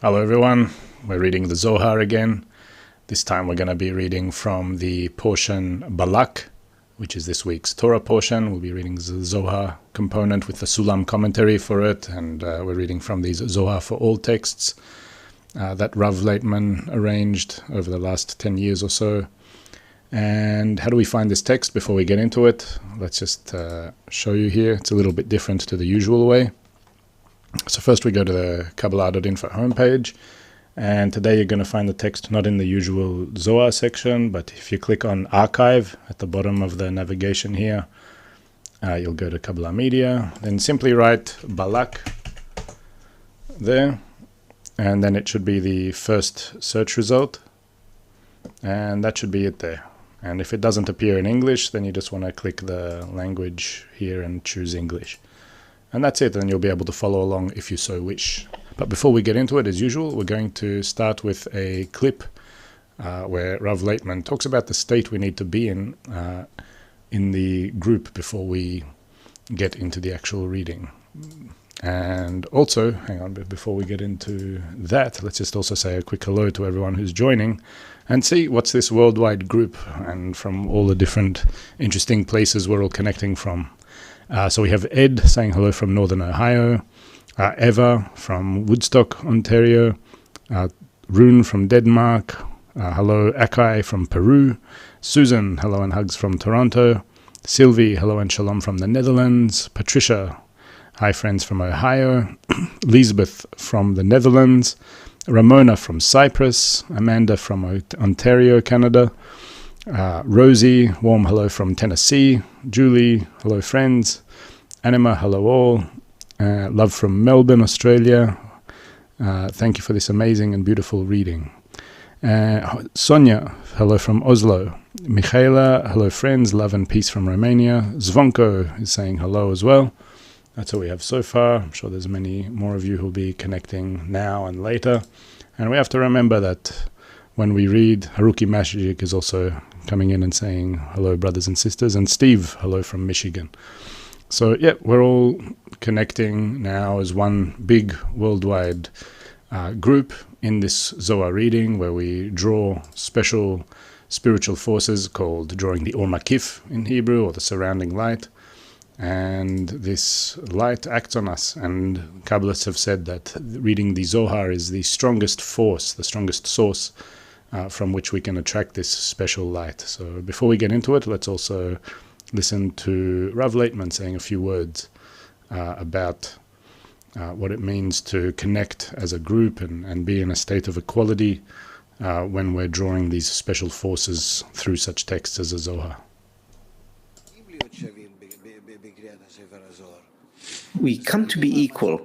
Hello everyone, we're reading the Zohar again. This time we're going to be reading from the portion Balak, which is this week's Torah portion. We'll be reading the Zohar component with the Sulam commentary for it, and we're reading from these Zohar for all texts that Rav Laitman arranged over the last 10 years or so. And how do we find this text before we get into it? Let's just show you here. It's a little bit different to the usual way. So first we go to the Kabbalah.info homepage, and today you're going to find the text not in the usual Zohar section, but if you click on Archive at the bottom of the navigation here, you'll go to Kabbalah Media, then simply write Balak there, and then it should be the first search result, and that should be it there. And if it doesn't appear in English, then you just want to click the language here and choose English. And that's it, and you'll be able to follow along if you so wish. But before we get into it, as usual, we're going to start with a clip where Rav Laitman talks about the state we need to be in the group before we get into the actual reading. And also, hang on, but before we get into that, let's just also say a quick hello to everyone who's joining and see what's this worldwide group and from all the different interesting places we're all connecting from. So we have Ed saying hello from Northern Ohio, Eva from Woodstock, Ontario, Rune from Denmark, hello Akai from Peru, Susan, hello and hugs from Toronto, Sylvie, hello and shalom from the Netherlands, Patricia, hi friends from Ohio, Lisbeth from the Netherlands, Ramona from Cyprus, Amanda from Ontario, Canada, Rosie, warm hello from Tennessee, Julie, hello friends, Anima, hello all, love from Melbourne, Australia, thank you for this amazing and beautiful reading. Sonia, hello from Oslo, Michaela, hello friends, love and peace from Romania, Zvonko is saying hello as well. That's all we have so far. I'm sure there's many more of you who'll be connecting now and later. And we have to remember that when we read, Haruki Mashik is also coming in and saying hello, brothers and sisters, and Steve, hello from Michigan. So yeah, we're all connecting now as one big worldwide group in this Zohar reading, where we draw special spiritual forces called drawing the Or Makif in Hebrew, or the surrounding light. And this light acts on us, and Kabbalists have said that reading the Zohar is the strongest force, the strongest source from which we can attract this special light. So before we get into it, let's also listen to Rav Laitman saying a few words about what it means to connect as a group and be in a state of equality when we're drawing these special forces through such texts as the Zohar. We come to be equal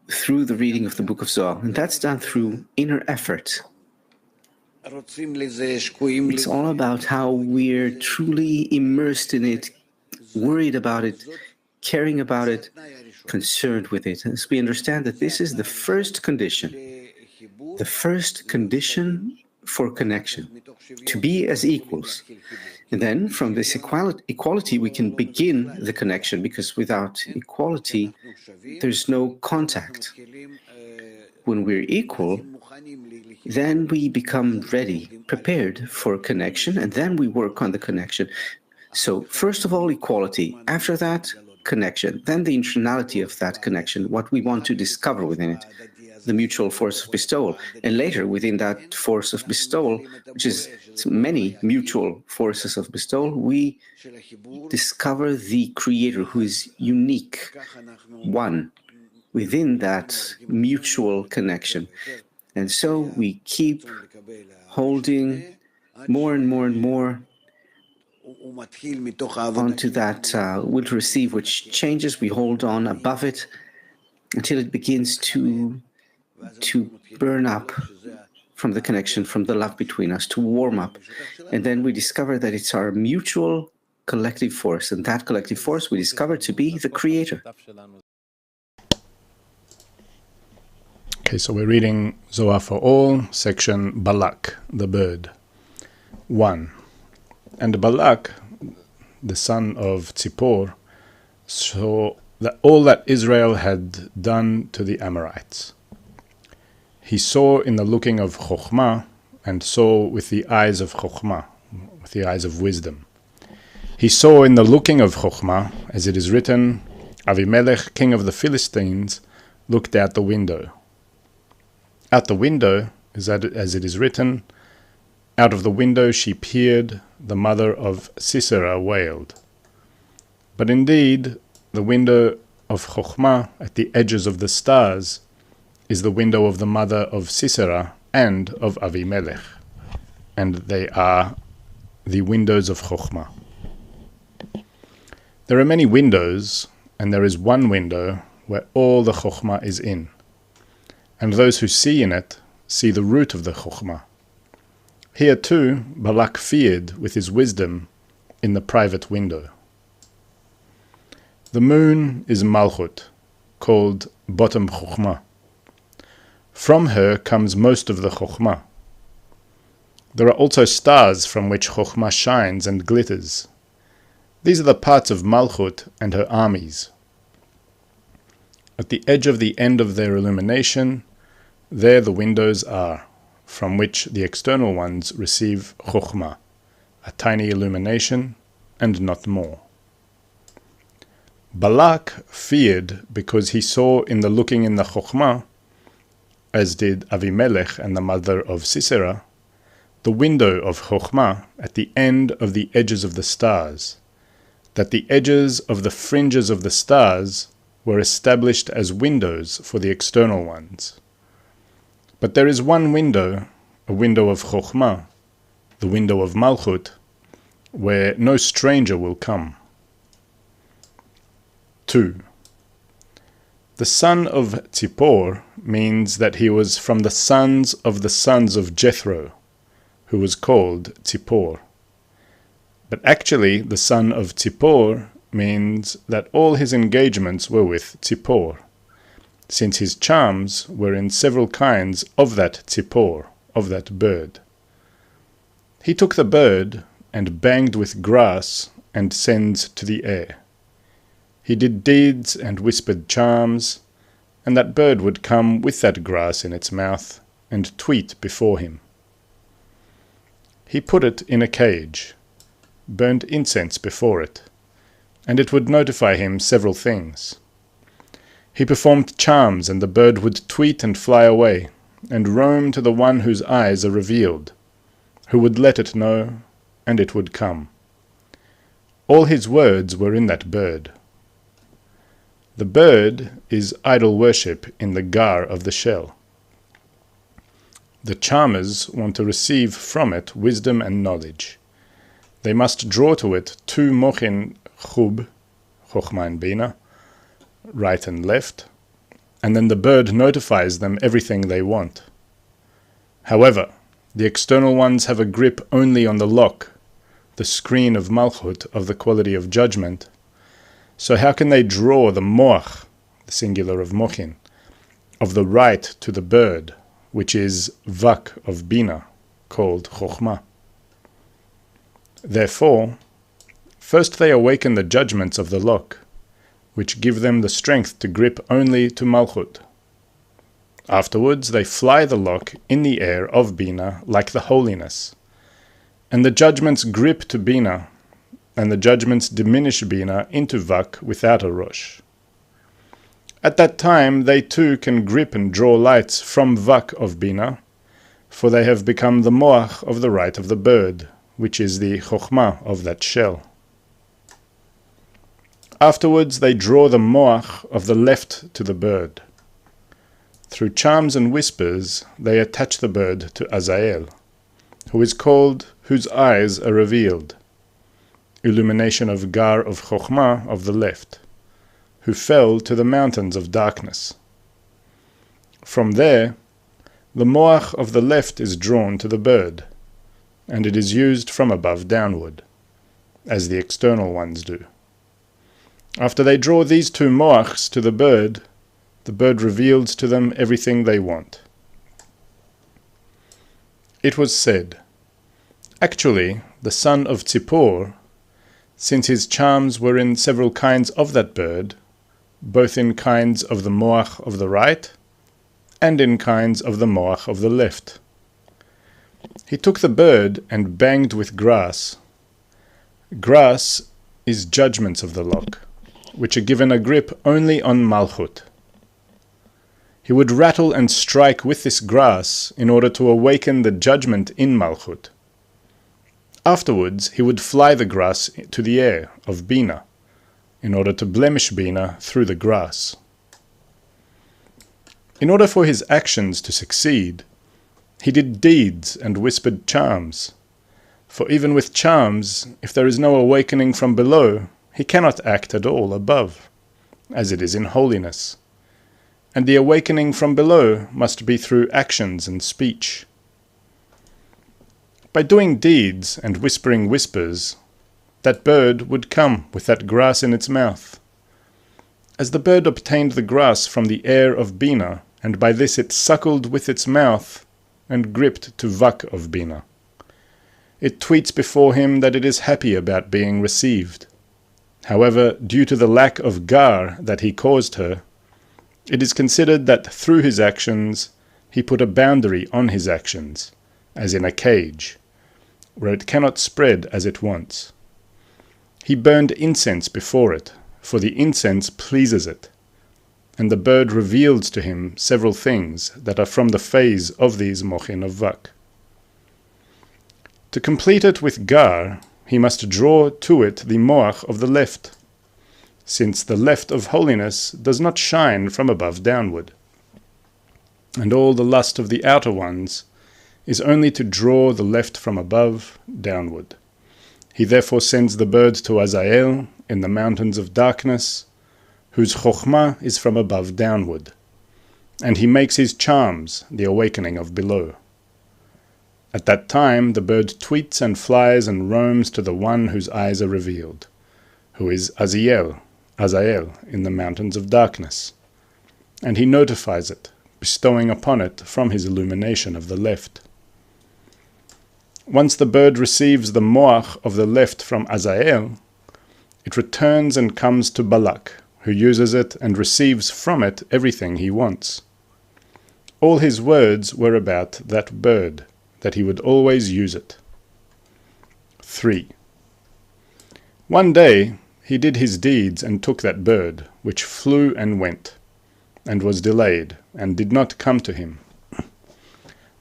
through the reading of the Book of Zohar, and that's done through inner effort. It's all about how we're truly immersed in it, worried about it, caring about it, concerned with it. As we understand that this is the first condition for connection, to be as equals. And then from this equality, we can begin the connection, because without equality, there's no contact. When we're equal, then we become ready, prepared for connection, and then we work on the connection. So first of all, equality. After that, connection. Then the internality of that connection, what we want to discover within it. the mutual force of bestowal. And later, within that force of bestowal, which is many mutual forces of bestowal, we discover the creator who is unique, one, within that mutual connection. And so we keep holding more and more and more onto that will to receive, which changes. We hold on above it until it begins to burn up from the connection, from the love between us, to warm up. And then we discover that it's our mutual collective force, and that collective force we discover to be the creator. Okay, so we're reading Zohar for All, section Balak, the bird. 1. And Balak, the son of Tzipor, saw that all that Israel had done to the Amorites. He saw in the looking of Chokhmah, and saw with the eyes of Chokhmah, with the eyes of wisdom. He saw in the looking of Chokhmah, as it is written, Avimelech, king of the Philistines, looked out the window. Out the window, as it is written, out of the window she peered, the mother of Sisera wailed. But indeed, the window of Chokhmah at the edges of the stars is the window of the mother of Sisera and of Avimelech, and they are the windows of Chokhmah. There are many windows, and there is one window where all the Chokhmah is in, and those who see in it see the root of the Chokhmah. Here too, Balak feared with his wisdom in the private window. The moon is Malchut, called bottom Chokhmah. From her comes most of the Chokhmah. There are also stars from which Chokhmah shines and glitters. These are the parts of Malchut and her armies. At the edge of the end of their illumination, there the windows are, from which the external ones receive Chokhmah, a tiny illumination, and not more. Balak feared because he saw in the looking in the Chokhmah, as did Avimelech and the mother of Sisera, the window of Chokhmah at the end of the edges of the stars, that the edges of the fringes of the stars were established as windows for the external ones. But there is one window, a window of Chokhmah, the window of Malchut, where no stranger will come. 2. The son of Tzipor means that he was from the sons of Jethro, who was called Tzipor. But actually, the son of Tzipor means that all his engagements were with Tzipor, since his charms were in several kinds of that Tzipor, of that bird. He took the bird and banged with grass and sends to the air. He did deeds and whispered charms, and that bird would come with that grass in its mouth and tweet before him. He put it in a cage, burned incense before it, and it would notify him several things. He performed charms, and the bird would tweet and fly away, and roam to the one whose eyes are revealed, who would let it know, and it would come. All his words were in that bird. The bird is idol worship in the gar of the shell. The charmers want to receive from it wisdom and knowledge. They must draw to it 2 mochin chub, chokhmah and bina, right and left, and then the bird notifies them everything they want. However, the external ones have a grip only on the lock, the screen of Malchut of the quality of judgment. So how can they draw the moach, the singular of mochin, of the right to the bird, which is vak of bina, called chokhmah? Therefore, first they awaken the judgments of the lock, which give them the strength to grip only to Malchut. Afterwards they fly the lock in the air of bina like the holiness, and the judgments grip to bina, and the judgments diminish bina into vak without a rosh. At that time they too can grip and draw lights from Vak of Bina, for they have become the Moach of the right of the bird, which is the Chokhmah of that shell. Afterwards they draw the Moach of the left to the bird. Through charms and whispers they attach the bird to Azael, who is called whose eyes are revealed, illumination of Gar of Chokhmah of the left, who fell to the mountains of darkness. From there, the Moach of the left is drawn to the bird, and it is used from above downward, as the external ones do. After they draw these two Moachs to the bird reveals to them everything they want. It was said, actually, the son of Tzipor, since his charms were in several kinds of that bird, both in kinds of the Moach of the right, and in kinds of the Moach of the left. He took the bird and banged with grass. Grass is judgments of the lock, which are given a grip only on Malchut. He would rattle and strike with this grass in order to awaken the judgment in Malchut. Afterwards he would fly the grass to the air of Bina, in order to blemish Bina through the grass. In order for his actions to succeed, he did deeds and whispered charms. For even with charms, if there is no awakening from below, he cannot act at all above, as it is in holiness. And the awakening from below must be through actions and speech. By doing deeds and whispering whispers, that bird would come with that grass in its mouth. As the bird obtained the grass from the air of Bina, and by this it suckled with its mouth and gripped to Vak of Bina. It tweets before him that it is happy about being received. However, due to the lack of Gar that he caused her, it is considered that through his actions he put a boundary on his actions, as in a cage, where it cannot spread as it wants. He burned incense before it, for the incense pleases it, and the bird reveals to him several things that are from the phase of these Mochin of Vak. To complete it with Gar, he must draw to it the Moach of the left, since the left of holiness does not shine from above downward, and all the lust of the outer ones is only to draw the left from above downward. He therefore sends the bird to Azael in the mountains of darkness, whose chokhmah is from above downward, and he makes his charms the awakening of below. At that time the bird tweets and flies and roams to the one whose eyes are revealed, who is Azael in the mountains of darkness, and he notifies it, bestowing upon it from his illumination of the left. Once the bird receives the Moach of the left from Azael, it returns and comes to Balak, who uses it and receives from it everything he wants. All his words were about that bird, that he would always use it. 3. One day he did his deeds and took that bird, which flew and went, and was delayed, and did not come to him.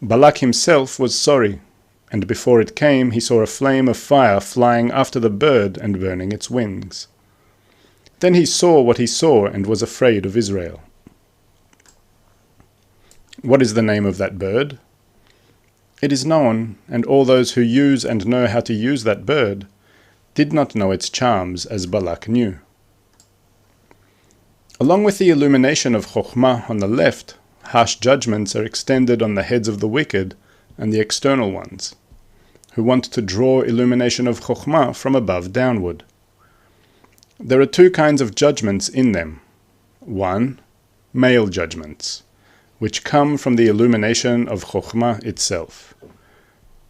Balak himself was sorry, and before it came he saw a flame of fire flying after the bird and burning its wings. Then he saw what he saw and was afraid of Israel. What is the name of that bird? It is known, and all those who use and know how to use that bird did not know its charms as Balak knew. Along with the illumination of Chokhmah on the left, harsh judgments are extended on the heads of the wicked and the external ones, who want to draw illumination of Chokhmah from above downward. There are two kinds of judgments in them. 1. Male judgments, which come from the illumination of Chokhmah itself.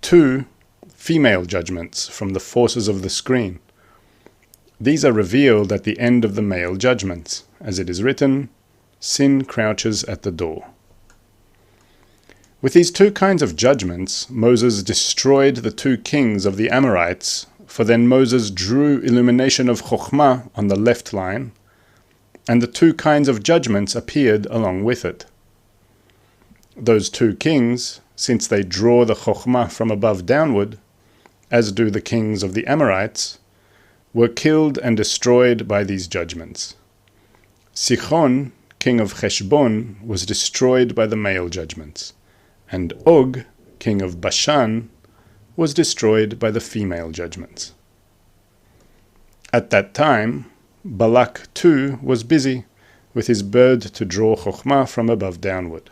2. Female judgments from the forces of the screen. These are revealed at the end of the male judgments, as it is written, "Sin crouches at the door." With these two kinds of judgments, Moses destroyed the 2 kings of the Amorites, for then Moses drew illumination of Chokhmah on the left line, and the two kinds of judgments appeared along with it. Those two kings, since they draw the Chokhmah from above downward, as do the kings of the Amorites, were killed and destroyed by these judgments. Sichon, king of Heshbon, was destroyed by the male judgments, and Og, king of Bashan, was destroyed by the female judgments. At that time, Balak too was busy with his bird to draw Chokhmah from above downward.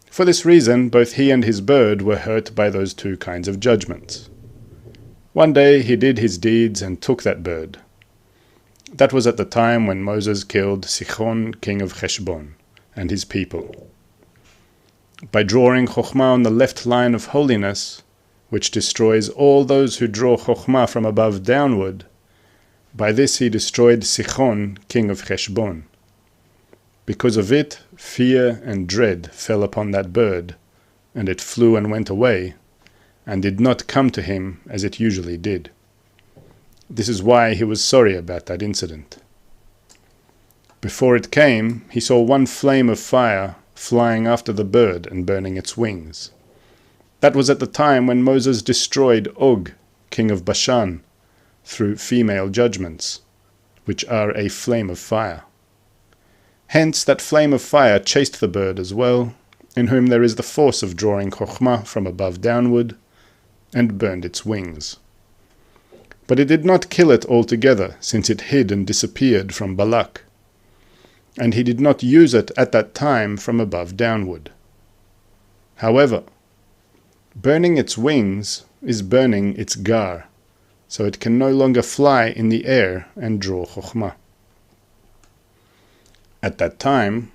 For this reason, both he and his bird were hurt by those two kinds of judgments. One day he did his deeds and took that bird. That was at the time when Moses killed Sichon, king of Heshbon, and his people. By drawing Chokhmah on the left line of holiness, which destroys all those who draw Chokhmah from above downward, by this he destroyed Sichon, king of Heshbon. Because of it, fear and dread fell upon that bird, and it flew and went away, and did not come to him as it usually did. This is why he was sorry about that incident. Before it came, he saw one flame of fire flying after the bird and burning its wings. That was at the time when Moses destroyed Og, king of Bashan, through female judgments, which are a flame of fire. Hence that flame of fire chased the bird as well, in whom there is the force of drawing Chokhmah from above downward, and burned its wings. But it did not kill it altogether, since it hid and disappeared from Balak, and he did not use it at that time from above downward. However, burning its wings is burning its gar, so it can no longer fly in the air and draw Chokhmah. At that time,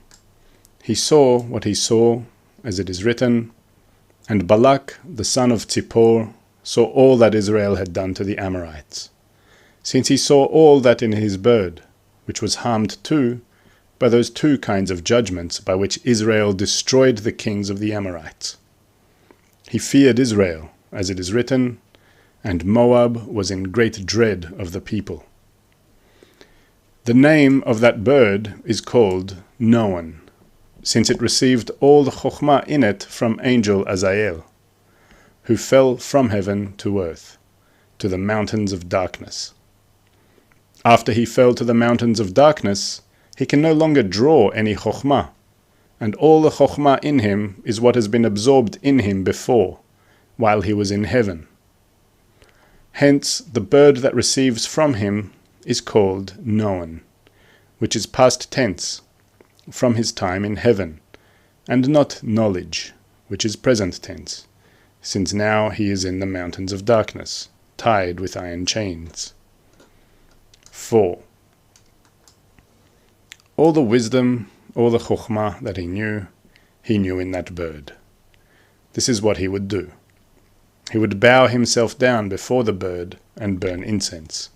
he saw what he saw, as it is written, and Balak, the son of Zippor, saw all that Israel had done to the Amorites, since he saw all that in his bird, which was harmed too by those two kinds of judgments by which Israel destroyed the kings of the Amorites. He feared Israel, as it is written, and Moab was in great dread of the people. The name of that bird is called Noan, since it received all the Chokhmah in it from angel Azael, who fell from heaven to earth, to the mountains of darkness. After he fell to the mountains of darkness, he can no longer draw any Chokhmah, and all the Chokhmah in him is what has been absorbed in him before, while he was in heaven. Hence, the bird that receives from him is called Noan, which is past tense, from his time in heaven, and not knowledge, which is present tense, since now he is in the mountains of darkness, tied with iron chains. 4. All the wisdom, all the chokhmah that he knew in that bird. This is what he would do. He would bow himself down before the bird and burn incense.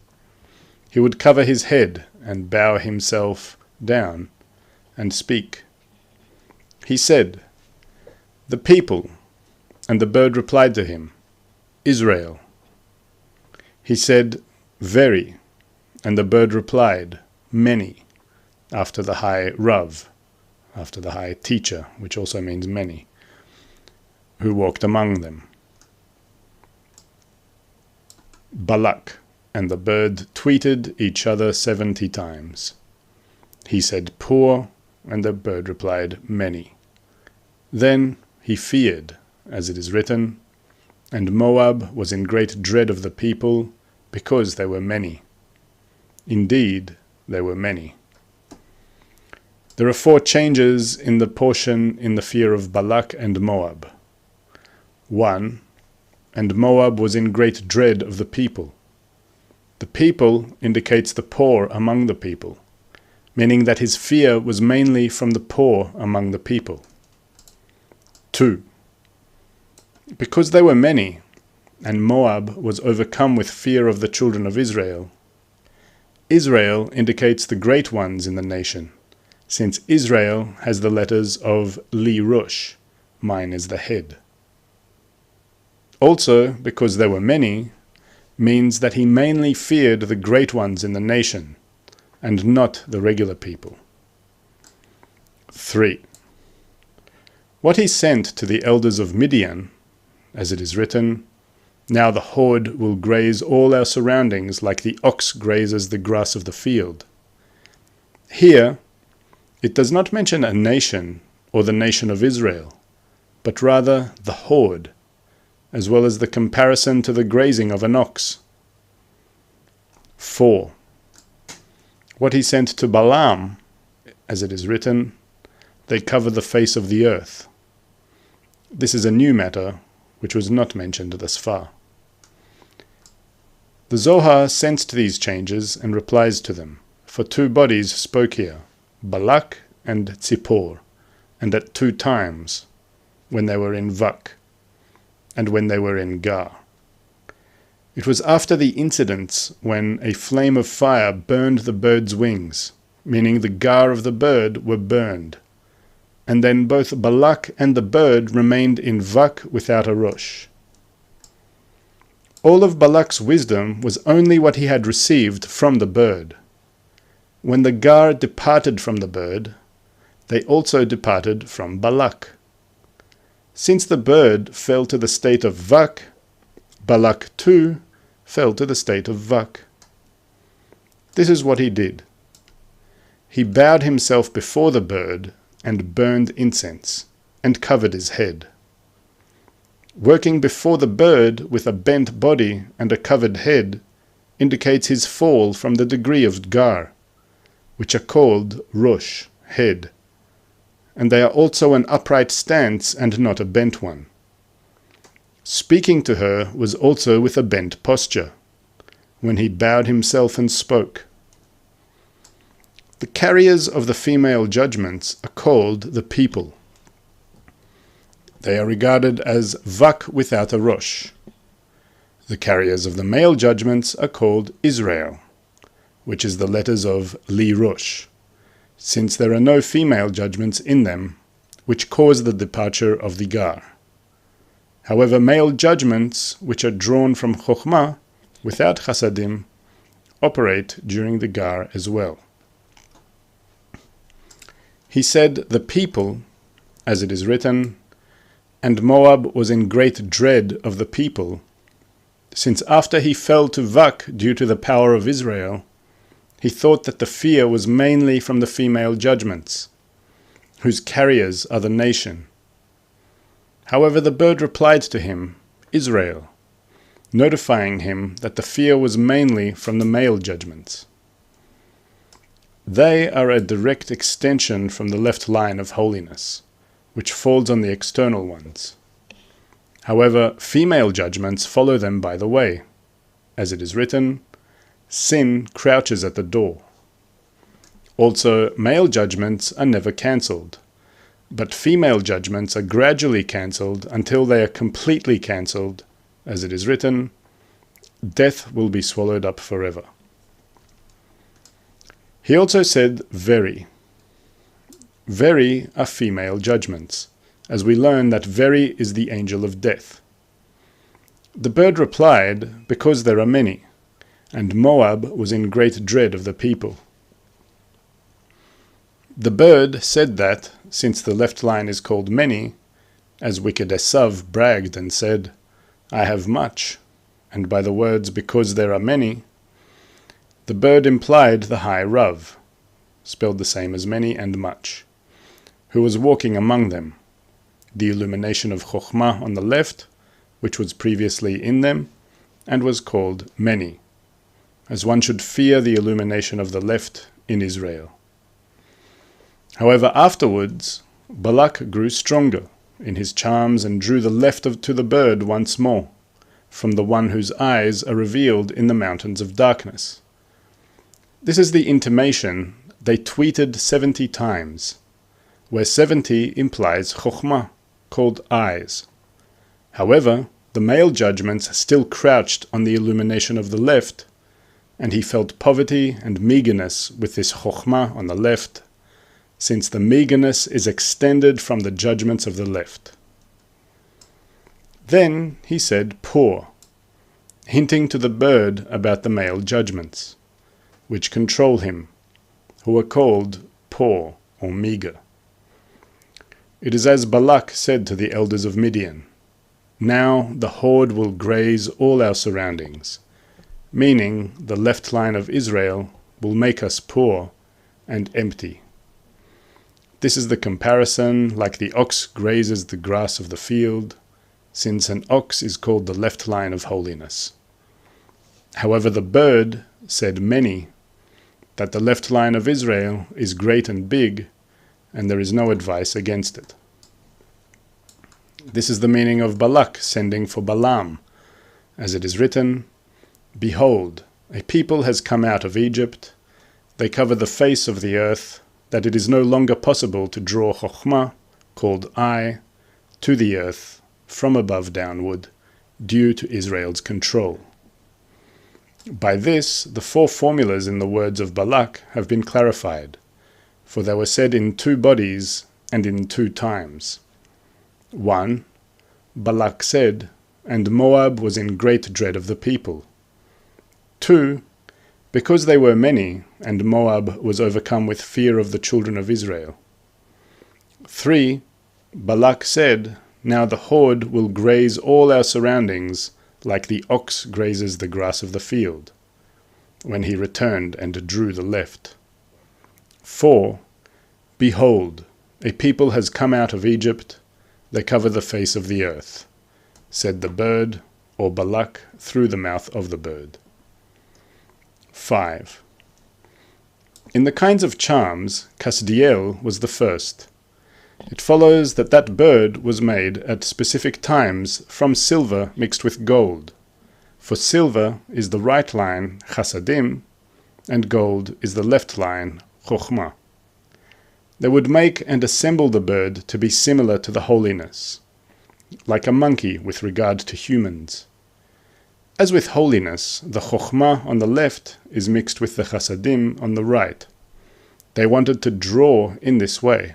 He would cover his head and bow himself down and speak. He said, "The people," and the bird replied to him, "Israel." He said, "Very," and the bird replied, "Many," after the high Rav, after the high teacher, which also means many, who walked among them. Balak, and the bird tweeted each other 70 times. He said, "Poor," and the bird replied, "Many." Then he feared, as it is written, and Moab was in great dread of the people, because they were many. Indeed, they were many. There are 4 changes in the portion in the fear of Balak and Moab. 1. And Moab was in great dread of the people. The people indicates the poor among the people, meaning that his fear was mainly from the poor among the people. 2. Because they were many, and Moab was overcome with fear of the children of Israel, Israel indicates the great ones in the nation, since Israel has the letters of Li Rosh, mine is the head. Also, because there were many, means that he mainly feared the great ones in the nation, and not the regular people. 3. What he sent to the elders of Midian, as it is written, "Now the horde will graze all our surroundings like the ox grazes the grass of the field." Here, it does not mention a nation or the nation of Israel, but rather the horde, as well as the comparison to the grazing of an ox. 4. What he sent to Balaam, as it is written, "They cover the face of the earth." This is a new matter which was not mentioned thus far. The Zohar sensed these changes and replies to them, for 2 bodies spoke here, Balak and Tzipor, and at 2 times, when they were in Vak, and when they were in Gar. It was after the incidents when a flame of fire burned the bird's wings, meaning the Gar of the bird were burned, and then both Balak and the bird remained in Vak without a Rosh. All of Balak's wisdom was only what he had received from the bird. When the Gar departed from the bird, they also departed from Balak. Since the bird fell to the state of Vak, Balak too fell to the state of Vak. This is what he did. He bowed himself before the bird and burned incense, and covered his head. Working before the bird with a bent body and a covered head indicates his fall from the degree of Gar, which are called Rosh, head, and they are also an upright stance and not a bent one. Speaking to her was also with a bent posture, when he bowed himself and spoke. The carriers of the female judgments are called the people. They are regarded as Vak without a Rosh. The carriers of the male judgments are called Israel, which is the letters of Li Rosh, since there are no female judgments in them, which cause the departure of the Gar. However, male judgments, which are drawn from Chokhmah, without Chasadim, operate during the Gar as well. He said, "The people," as it is written, "and Moab was in great dread of the people, since after he fell to Vak due to the power of Israel, he thought that the fear was mainly from the female judgments, whose carriers are the nation. However, the bird replied to him, Israel, notifying him that the fear was mainly from the male judgments. They are a direct extension from the left line of holiness, which falls on the external ones. However, female judgments follow them by the way. As it is written, sin crouches at the door. Also, male judgments are never cancelled, but female judgments are gradually cancelled until they are completely cancelled. As it is written, death will be swallowed up forever. He also said, very. Very are female judgments, as we learn that Very is the angel of death. The bird replied, because there are many, and Moab was in great dread of the people. The bird said that, since the left line is called many, as wicked Esav bragged and said, I have much, and by the words because there are many, the bird implied the high Rav, spelled the same as many and much, who was walking among them, the illumination of Chokhmah on the left, which was previously in them, and was called many, as one should fear the illumination of the left in Israel. However, afterwards, Balak grew stronger in his charms and drew the left to the bird once more, from the one whose eyes are revealed in the mountains of darkness. This is the intimation they tweeted 70 times, where 70 implies Chokhmah, called eyes. However, the male judgments still crouched on the illumination of the left, and he felt poverty and meagerness with this Chokhmah on the left, since the meagerness is extended from the judgments of the left. Then he said poor, hinting to the bird about the male judgments, which control him, who are called poor or meager. It is as Balak said to the elders of Midian, "Now the horde will graze all our surroundings," meaning the left line of Israel will make us poor and empty. This is the comparison, like the ox grazes the grass of the field, since an ox is called the left line of holiness. However, the bird said many, that the left line of Israel is great and big, and there is no advice against it. This is the meaning of Balak sending for Balaam, as it is written, "Behold, a people has come out of Egypt, they cover the face of the earth, that it is no longer possible to draw Chokhmah, called I, to the earth, from above downward, due to Israel's control." By this, the four formulas in the words of Balak have been clarified, for they were said in two bodies and in two times. 1. Balak said, and Moab was in great dread of the people. 2. Because they were many, and Moab was overcome with fear of the children of Israel. 3. Balak said, "Now the horde will graze all our surroundings, like the ox grazes the grass of the field," when he returned and drew the left. 4. Behold, a people has come out of Egypt, they cover the face of the earth, said the bird, or Balak through the mouth of the bird. 5. In the kinds of charms, Kasdiel was the first. It follows that that bird was made at specific times from silver mixed with gold, for silver is the right line, chasadim, and gold is the left line, chokhmah. They would make and assemble the bird to be similar to the holiness, like a monkey with regard to humans. As with holiness, the chokhmah on the left is mixed with the chasadim on the right. They wanted to draw in this way.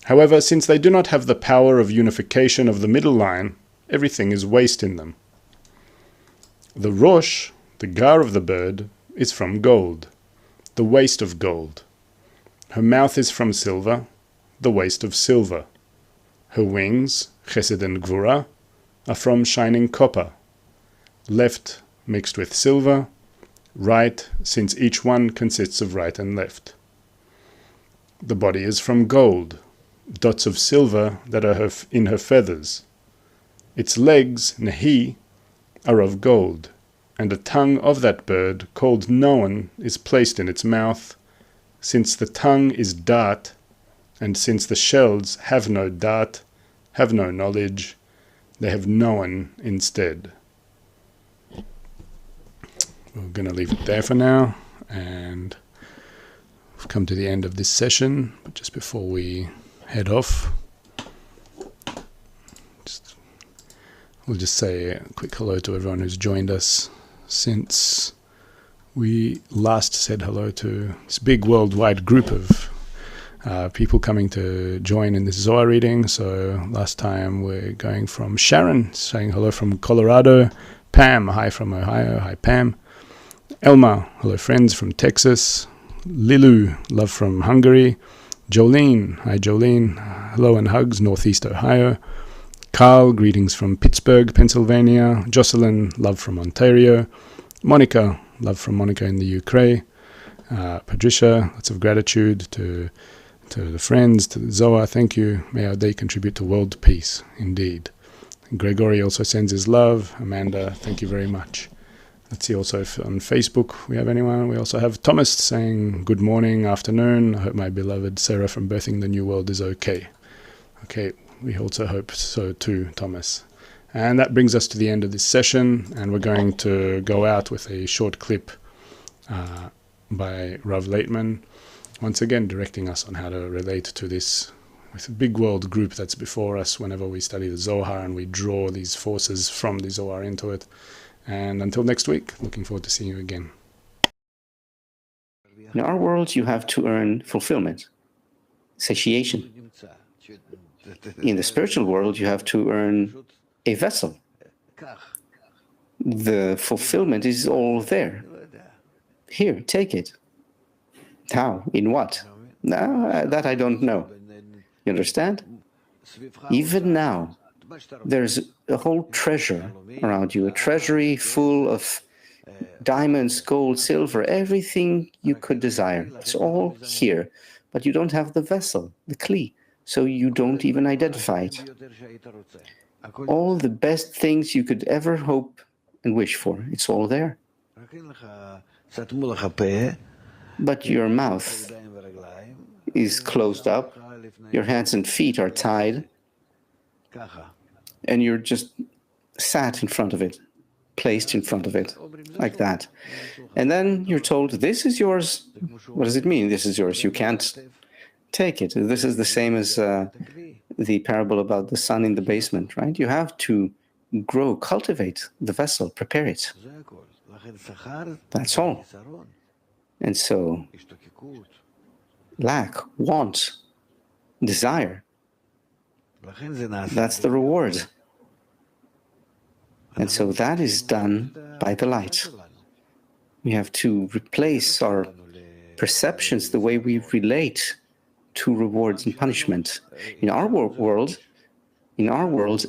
However, since they do not have the power of unification of the middle line, everything is waste in them. The rosh, the gar of the bird, is from gold, the waist of gold. Her mouth is from silver, the waist of silver. Her wings, chesed and gvura, are from shining copper, left mixed with silver, right, since each one consists of right and left. The body is from gold, dots of silver that are in her feathers. Its legs, nehi, are of gold, and the tongue of that bird, called Noan, is placed in its mouth, since the tongue is dart, and since the shells have no dart, have no knowledge, they have Noan instead. We're going to leave it there for now, and we've come to the end of this session, but just before we head off, we'll just say a quick hello to everyone who's joined us since we last said hello to this big worldwide group of people coming to join in this Zohar reading. So last time we're going from Sharon, saying hello from Colorado, Pam, hi from Ohio, hi Pam, Elma, hello friends from Texas, Lilu, love from Hungary, Jolene, hi Jolene, hello and hugs, Northeast Ohio, Carl, greetings from Pittsburgh, Pennsylvania, Jocelyn, love from Ontario, Monica, love from Monica in the Ukraine, Patricia, lots of gratitude to the friends, to the Zohar, thank you, may our day contribute to world peace, indeed. Gregory also sends his love, Amanda, thank you very much. Let's see also if on Facebook we have anyone. We also have Thomas saying good morning, afternoon. I hope my beloved Sarah from Birthing the New World is okay. Okay, we also hope so too, Thomas. And that brings us to the end of this session, and we're going to go out with a short clip by Rav Laitman, once again directing us on how to relate to this with a big world group that's before us whenever we study the Zohar and we draw these forces from the Zohar into it. And until next week, looking forward to seeing you again. In our world, you have to earn fulfillment, satiation. In the spiritual world, you have to earn a vessel. The fulfillment is all there. Here, take it. How? In what? No, that I don't know. You understand? Even now, there's a whole treasure around you, a treasury full of diamonds, gold, silver, everything you could desire. It's all here, but you don't have the vessel, the kli, so you don't even identify it. All the best things you could ever hope and wish for, it's all there. But your mouth is closed up, your hands and feet are tied, and you're just sat in front of it, placed in front of it, like that. And then you're told, this is yours. What does it mean, this is yours? You can't take it. This is the same as the parable about the son in the basement, right? You have to grow, cultivate the vessel, prepare it. That's all. And so, lack, want, desire, that's the reward. And so that is done by the light. We have to replace our perceptions, the way we relate to rewards and punishment. In our world,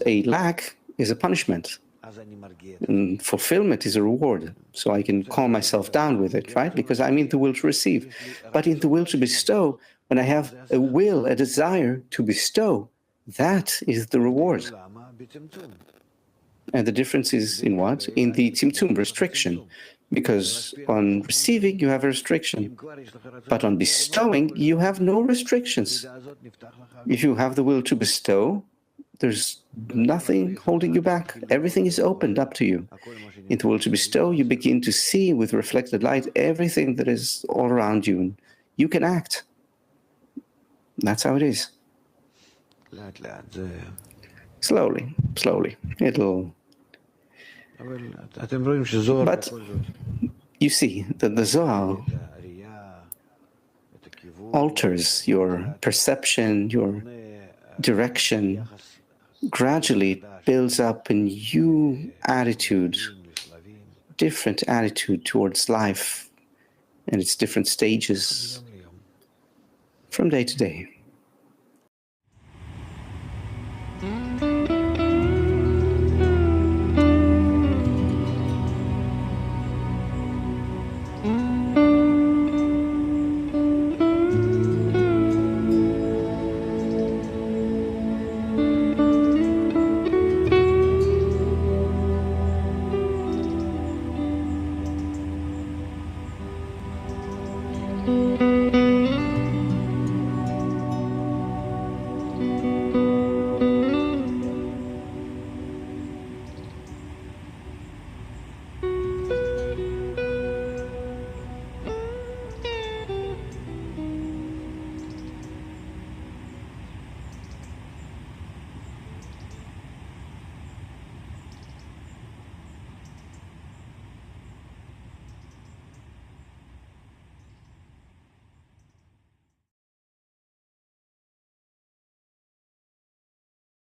a lack is a punishment, and fulfillment is a reward. So I can calm myself down with it, right? Because I'm in the will to receive. But in the will to bestow, when I have a will, a desire to bestow, that is the reward. And the difference is in what? In the tzimtzum, restriction. Because on receiving, you have a restriction. But on bestowing, you have no restrictions. If you have the will to bestow, there's nothing holding you back. Everything is opened up to you. In the will to bestow, you begin to see with reflected light everything that is all around you. You can act. That's how it is. Slowly, slowly. It'll... But you see that the Zohar alters your perception, your direction, gradually builds up a new attitude, different attitude towards life and its different stages from day to day.